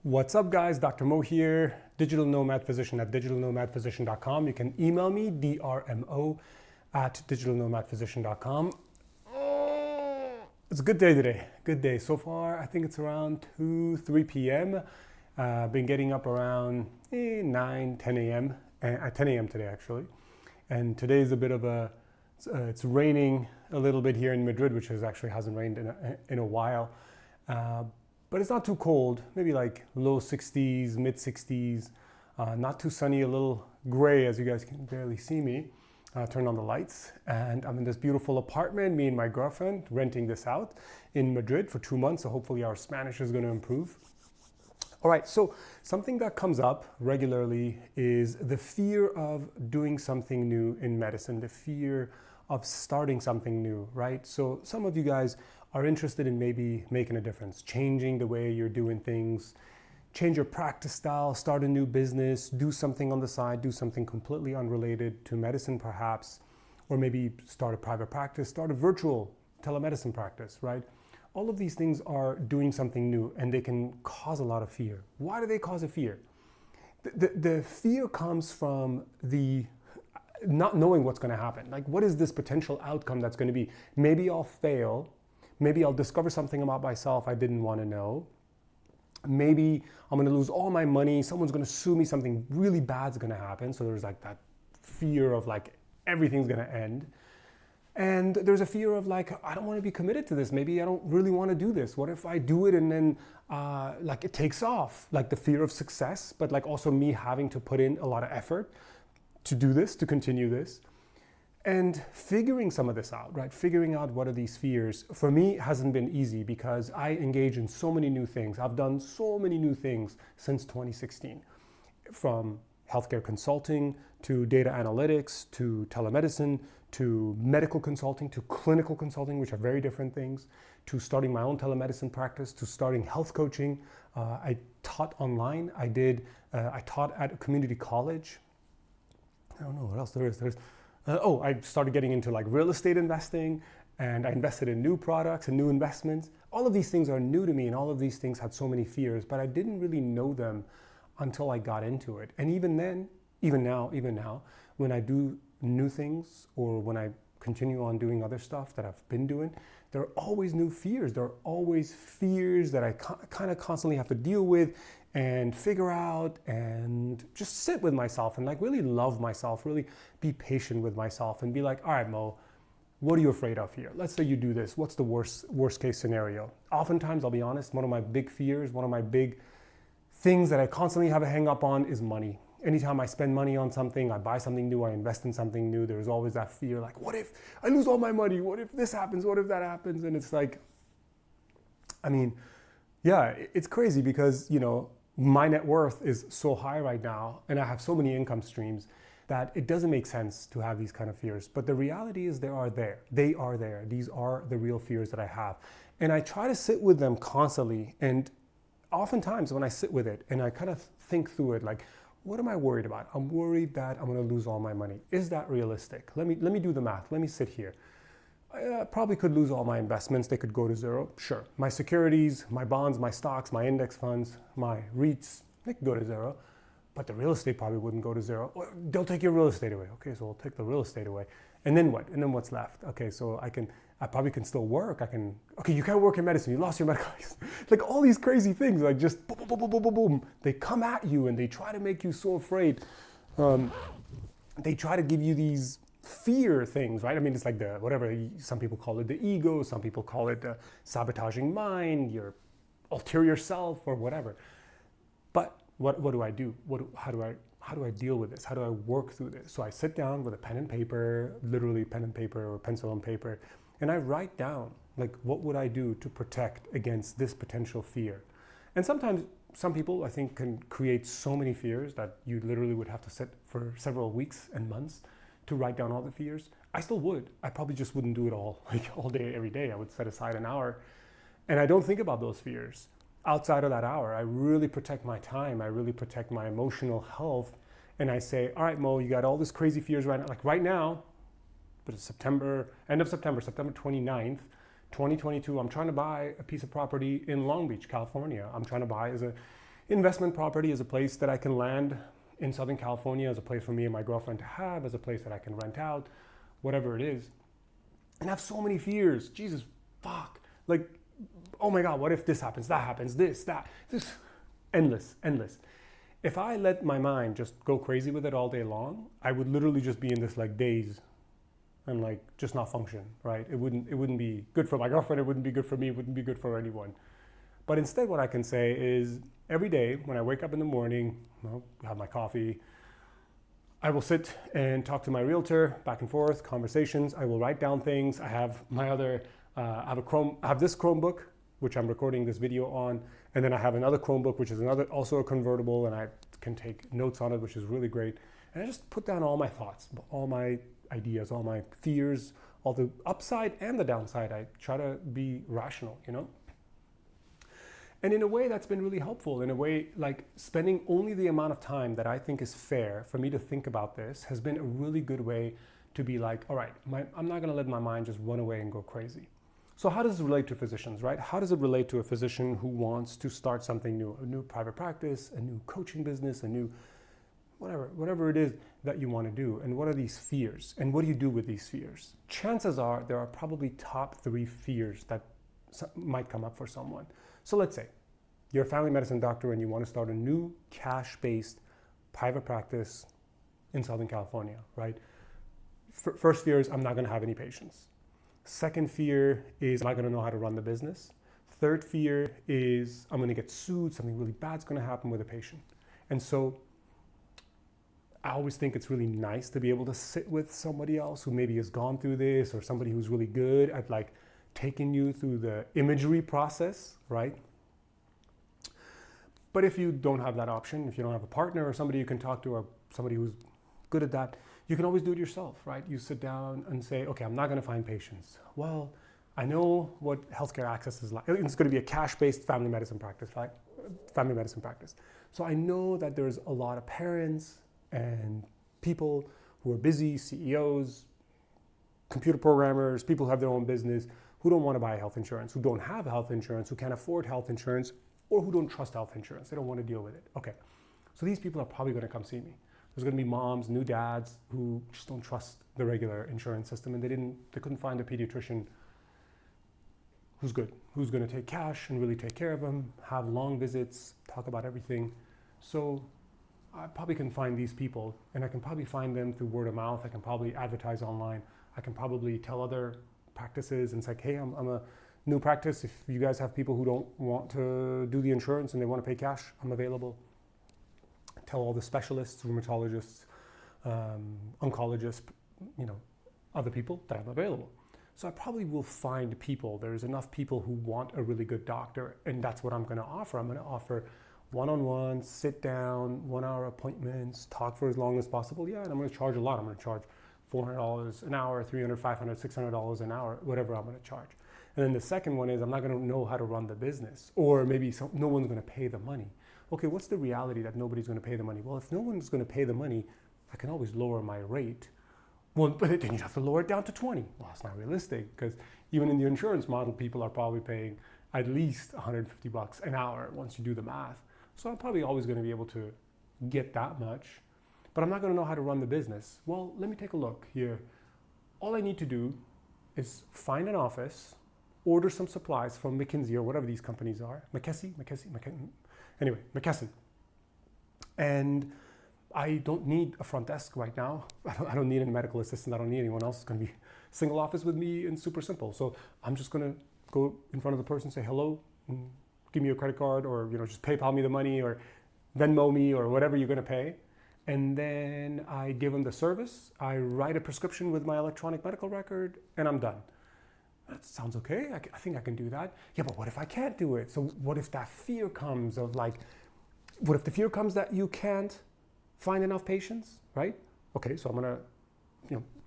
What's up, guys? Dr. Mo here, digital nomad physician at digitalnomadphysician.com. You can email me, drmo at digitalnomadphysician.com. It's a good day today. Good day. So far, I think it's around 3 p.m. Been getting up around 9, 10 a.m. 10 a.m. today, actually. And today is a bit of it's raining a little bit here in Madrid, which actually hasn't rained in a while. But it's not too cold, maybe like low 60s, mid 60s, not too sunny, a little gray as you guys can barely see me. Turn on the lights and I'm in this beautiful apartment, me and my girlfriend renting this out in Madrid for 2 months. So hopefully our Spanish is going to improve. All right, so something that comes up regularly is the fear of doing something new in medicine, the fear of starting something new, right? So some of you guys are interested in maybe making a difference, changing the way you're doing things, change your practice style, start a new business, do something on the side, do something completely unrelated to medicine perhaps, or maybe start a private practice, start a virtual telemedicine practice, right? All of these things are doing something new and they can cause a lot of fear. Why do they cause a fear? The fear comes from the not knowing what's going to happen. Like, what is this potential outcome that's going to be? Maybe I'll fail. Maybe I'll discover something about myself I didn't want to know. Maybe I'm going to lose all my money. Someone's going to sue me. Something really bad's going to happen. So there's like that fear of like everything's going to end. And there's a fear of like, I don't want to be committed to this. Maybe I don't really want to do this. What if I do it and then like it takes off? Like the fear of success, but like also me having to put in a lot of effort to do this, to continue this. And figuring some of this out, right? Figuring out what are these fears, for me, hasn't been easy because I engage in so many new things. I've done so many new things since 2016, from healthcare consulting to data analytics to telemedicine to medical consulting to clinical consulting, which are very different things, to starting my own telemedicine practice, to starting health coaching. I taught online. I taught at a community college. I don't know what else there is. I started getting into like real estate investing, and I invested in new products and new investments. All of these things are new to me, and all of these things had so many fears, but I didn't really know them until I got into it. And even now, when I do new things or when I continue on doing other stuff that I've been doing, there are always new fears. There are always fears that I kind of constantly have to deal with and figure out and just sit with myself and like really love myself, really be patient with myself and be like, all right, Mo, what are you afraid of here? Let's say you do this. What's the worst case scenario? Oftentimes, I'll be honest, one of my big fears, one of my big things that I constantly have a hang up on is money. Anytime I spend money on something, I buy something new, I invest in something new, there's always that fear like, what if I lose all my money? What if this happens? What if that happens? And it's like, I mean, yeah, it's crazy because, you know, my net worth is so high right now and I have so many income streams that it doesn't make sense to have these kind of fears. But the reality is they are there. These are the real fears that I have. And I try to sit with them constantly. And oftentimes when I sit with it and I kind of think through it, like, what am I worried about? I'm worried that I'm going to lose all my money. Is that realistic? Let me do the math. Let me sit here. I probably could lose all my investments. They could go to zero. Sure. My securities, my bonds, my stocks, my index funds, my REITs, they could go to zero. But the real estate probably wouldn't go to zero. They'll take your real estate away. Okay, so we'll take the real estate away. And then what? And then what's left? Okay, so I probably can still work. Okay, you can't work in medicine. You lost your medical license. Like all these crazy things, like just boom, boom, boom, boom, boom, boom. They come at you and they try to make you so afraid. They try to give you these fear things, right? I mean, it's like some people call it the ego, some people call it the sabotaging mind, your ulterior self or whatever. But what do I do? How do I deal with this? How do I work through this? So I sit down with a pen and paper, literally pen and paper or pencil and paper, and I write down like, what would I do to protect against this potential fear? And sometimes some people, I think, can create so many fears that you literally would have to sit for several weeks and months to write down all the fears. I still would. I probably just wouldn't do it all day, every day. I would set aside an hour and I don't think about those fears. Outside of that hour, I really protect my time. I really protect my emotional health. And I say, all right, Mo, you got all this crazy fears right now. Like right now, but it's end of September 29th, 2022. I'm trying to buy a piece of property in Long Beach, California. I'm trying to buy as a investment property is a place that I can land in Southern California, as a place for me and my girlfriend to have, as a place that I can rent out, whatever it is. And I have so many fears. Jesus, fuck. Like, oh my God, what if this happens, that happens, this, endless. If I let my mind just go crazy with it all day long, I would literally just be in this like daze and like just not function, right? It wouldn't be good for my girlfriend, it wouldn't be good for me, it wouldn't be good for anyone. But instead what I can say is every day when I wake up in the morning, have my coffee, I will sit and talk to my realtor, back and forth, conversations. I will write down things. I have my other, I have this Chromebook, which I'm recording this video on. And then I have another Chromebook, which is also a convertible, and I can take notes on it, which is really great. And I just put down all my thoughts, all my ideas, all my fears, all the upside and the downside. I try to be rational, And in a way that's been really helpful. In a way, like spending only the amount of time that I think is fair for me to think about this has been a really good way to be like, all right, I'm not gonna let my mind just run away and go crazy. So how does it relate to physicians, right? How does it relate to a physician who wants to start something new, a new private practice, a new coaching business, a new whatever it is that you want to do? And what are these fears? And what do you do with these fears? Chances are there are probably top 3 fears that might come up for someone. So let's say you're a family medicine doctor and you want to start a new cash-based private practice in Southern California, right? First fear is I'm not going to have any patients. Second fear is I'm not going to know how to run the business. Third fear is I'm going to get sued, something really bad's going to happen with a patient. And so I always think it's really nice to be able to sit with somebody else who maybe has gone through this, or somebody who's really good at like taking you through the imagery process, right? But if you don't have that option, if you don't have a partner or somebody you can talk to, or somebody who's good at that, you can always do it yourself, right? You sit down and say, okay, I'm not going to find patients. Well, I know what healthcare access is like. It's going to be a cash-based family medicine practice, right? Family medicine practice. So I know that there's a lot of parents and people who are busy, CEOs, computer programmers, people who have their own business, who don't want to buy health insurance, who don't have health insurance, who can't afford health insurance, or who don't trust health insurance. They don't want to deal with it. Okay, so these people are probably going to come see me. There's going to be moms, new dads who just don't trust the regular insurance system, and they couldn't find a pediatrician who's good, who's going to take cash and really take care of them, have long visits, talk about everything. So I probably can find these people, and I can probably find them through word of mouth. I can probably advertise online. I can probably tell other practices and say, hey, I'm a new practice. If you guys have people who don't want to do the insurance and they want to pay cash, I'm available. Tell all the specialists, rheumatologists, oncologists, other people that I'm available. So I probably will find people. There's enough people who want a really good doctor, and that's what I'm going to offer. I'm going to offer one-on-one, sit down, 1-hour appointments, talk for as long as possible. Yeah, and I'm going to charge a lot. I'm going to charge $400 an hour, $300, $500, $600 an hour, whatever I'm going to charge. And then the second one is I'm not going to know how to run the business, or maybe no one's going to pay the money. Okay, what's the reality that nobody's going to pay the money? Well, if no one's going to pay the money, I can always lower my rate. Well, but then you have to lower it down to 20. Well, it's not realistic, because even in the insurance model, people are probably paying at least $150 an hour once you do the math. So I'm probably always going to be able to get that much, but I'm not going to know how to run the business. Well, let me take a look here. All I need to do is find an office, order some supplies from McKinsey or whatever these companies are. McKesson. And I don't need a front desk right now. I don't need any medical assistant. I don't need anyone else. It's going to be single office with me and super simple. So I'm just going to go in front of the person, say hello, and give me your credit card, or just PayPal me the money, or Venmo me, or whatever you're going to pay. And then I give them the service. I write a prescription with my electronic medical record, and I'm done. That sounds okay. I think I can do that. Yeah, but what if I can't do it? So what if that fear comes of what if the fear comes that you can't find enough patients, right? Okay, so I'm gonna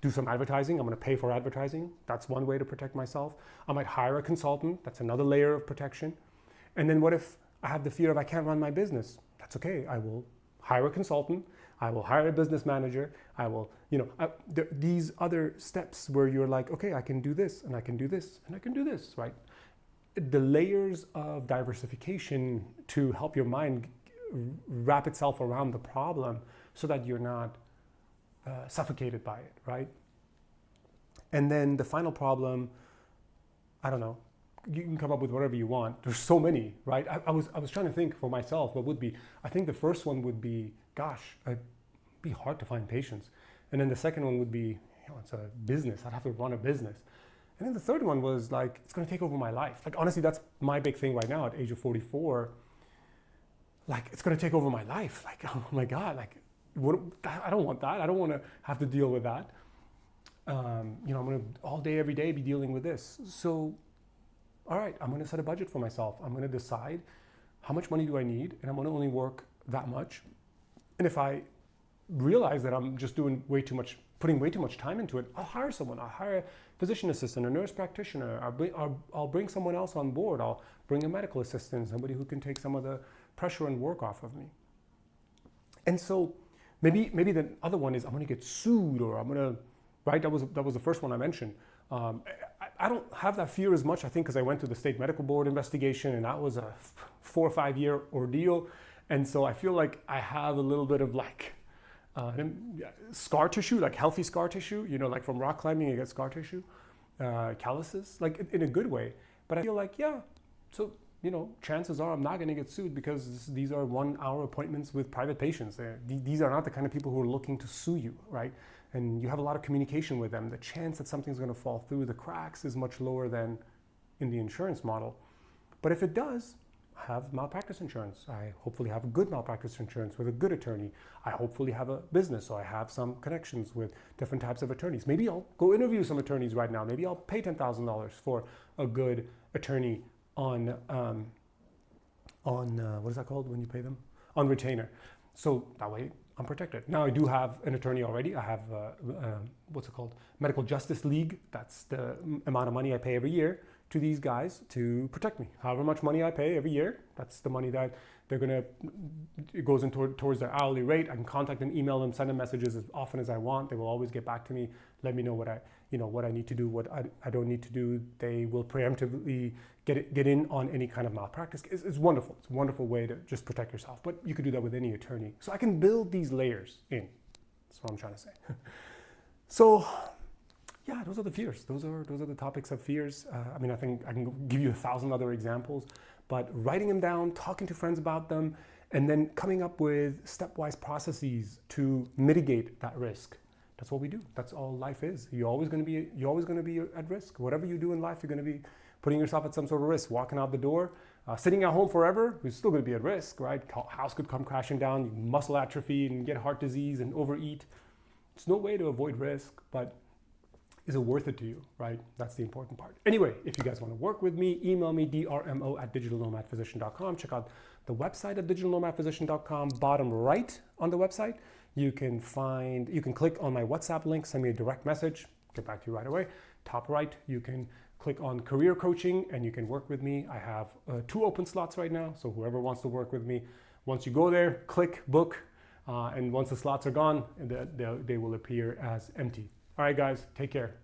do some advertising. I'm gonna pay for advertising. That's one way to protect myself. I might hire a consultant. That's another layer of protection. And then what if I have the fear of I can't run my business? That's okay. I will hire a consultant. I will hire a business manager. I will, these other steps where you're like, okay, I can do this, and I can do this, and I can do this, right? The layers of diversification to help your mind wrap itself around the problem so that you're not suffocated by it, right? And then the final problem, I don't know, you can come up with whatever you want. There's so many, right? I was trying to think for myself what would be. I think the first one would be, gosh, it'd be hard to find patients. And then the second one would be, it's a business. I'd have to run a business. And then the third one was like, it's going to take over my life. Like, honestly, that's my big thing right now at age of 44. Like, it's going to take over my life. Like, oh my God, like, I don't want that. I don't want to have to deal with that. I'm going to all day, every day be dealing with this. So, all right, I'm going to set a budget for myself. I'm going to decide how much money do I need, and I'm going to only work that much. And if I realize that I'm just doing putting way too much time into it, I'll hire someone. I'll hire a physician assistant, a nurse practitioner. I'll bring someone else on board. I'll bring a medical assistant, somebody who can take some of the pressure and work off of me. And so maybe the other one is I'm going to get sued, or I'm going to, right? That was the first one I mentioned. I don't have that fear as much, I think, because I went through the state medical board investigation, and that was a 4 or 5 year ordeal. And so I feel like I have a little bit of like scar tissue, like healthy scar tissue, like from rock climbing, you get scar tissue, calluses, like in a good way. But I feel like, so, chances are I'm not going to get sued because these are 1 hour appointments with private patients. These are not the kind of people who are looking to sue you, right? And you have a lot of communication with them. The chance that something's going to fall through the cracks is much lower than in the insurance model. But if it does, I have malpractice insurance. I hopefully have a good malpractice insurance with a good attorney. I hopefully have a business, so I have some connections with different types of attorneys. Maybe I'll go interview some attorneys right now. Maybe I'll pay $10,000 for a good attorney on what is that called when you pay them? On retainer. So that way I'm protected. Now I do have an attorney already. I have what's it called? Medical Justice League. That's the amount of money I pay every year to these guys to protect me. However much money I pay every year, that's the money that it goes in towards their hourly rate. I can contact them, email them, send them messages as often as I want. They will always get back to me, let me know what I need to do, what I don't need to do. They will preemptively get in on any kind of malpractice. It's wonderful. It's a wonderful way to just protect yourself. But you could do that with any attorney. So I can build these layers in. That's what I'm trying to say. So, yeah, those are the fears. Those are the topics of fears. I think I can give you 1,000 other examples, but writing them down, talking to friends about them, and then coming up with stepwise processes to mitigate that risk. That's what we do. That's all life is. You're always going to be at risk. Whatever you do in life, you're going to be putting yourself at some sort of risk. Walking out the door, sitting at home forever, you're still going to be at risk, right? House could come crashing down, you muscle atrophy and get heart disease and overeat. There's no way to avoid risk, but is it worth it to you, right? That's the important part. Anyway, if you guys want to work with me, email me, drmo@digitalnomadphysician.com. Check out the website at digitalnomadphysician.com. Bottom right on the website, you can click on my WhatsApp link, send me a direct message, get back to you right away. Top right, you can click on career coaching and you can work with me. I have 2 open slots right now, so whoever wants to work with me, once you go there, click book, and once the slots are gone, they will appear as empty. All right, guys, take care.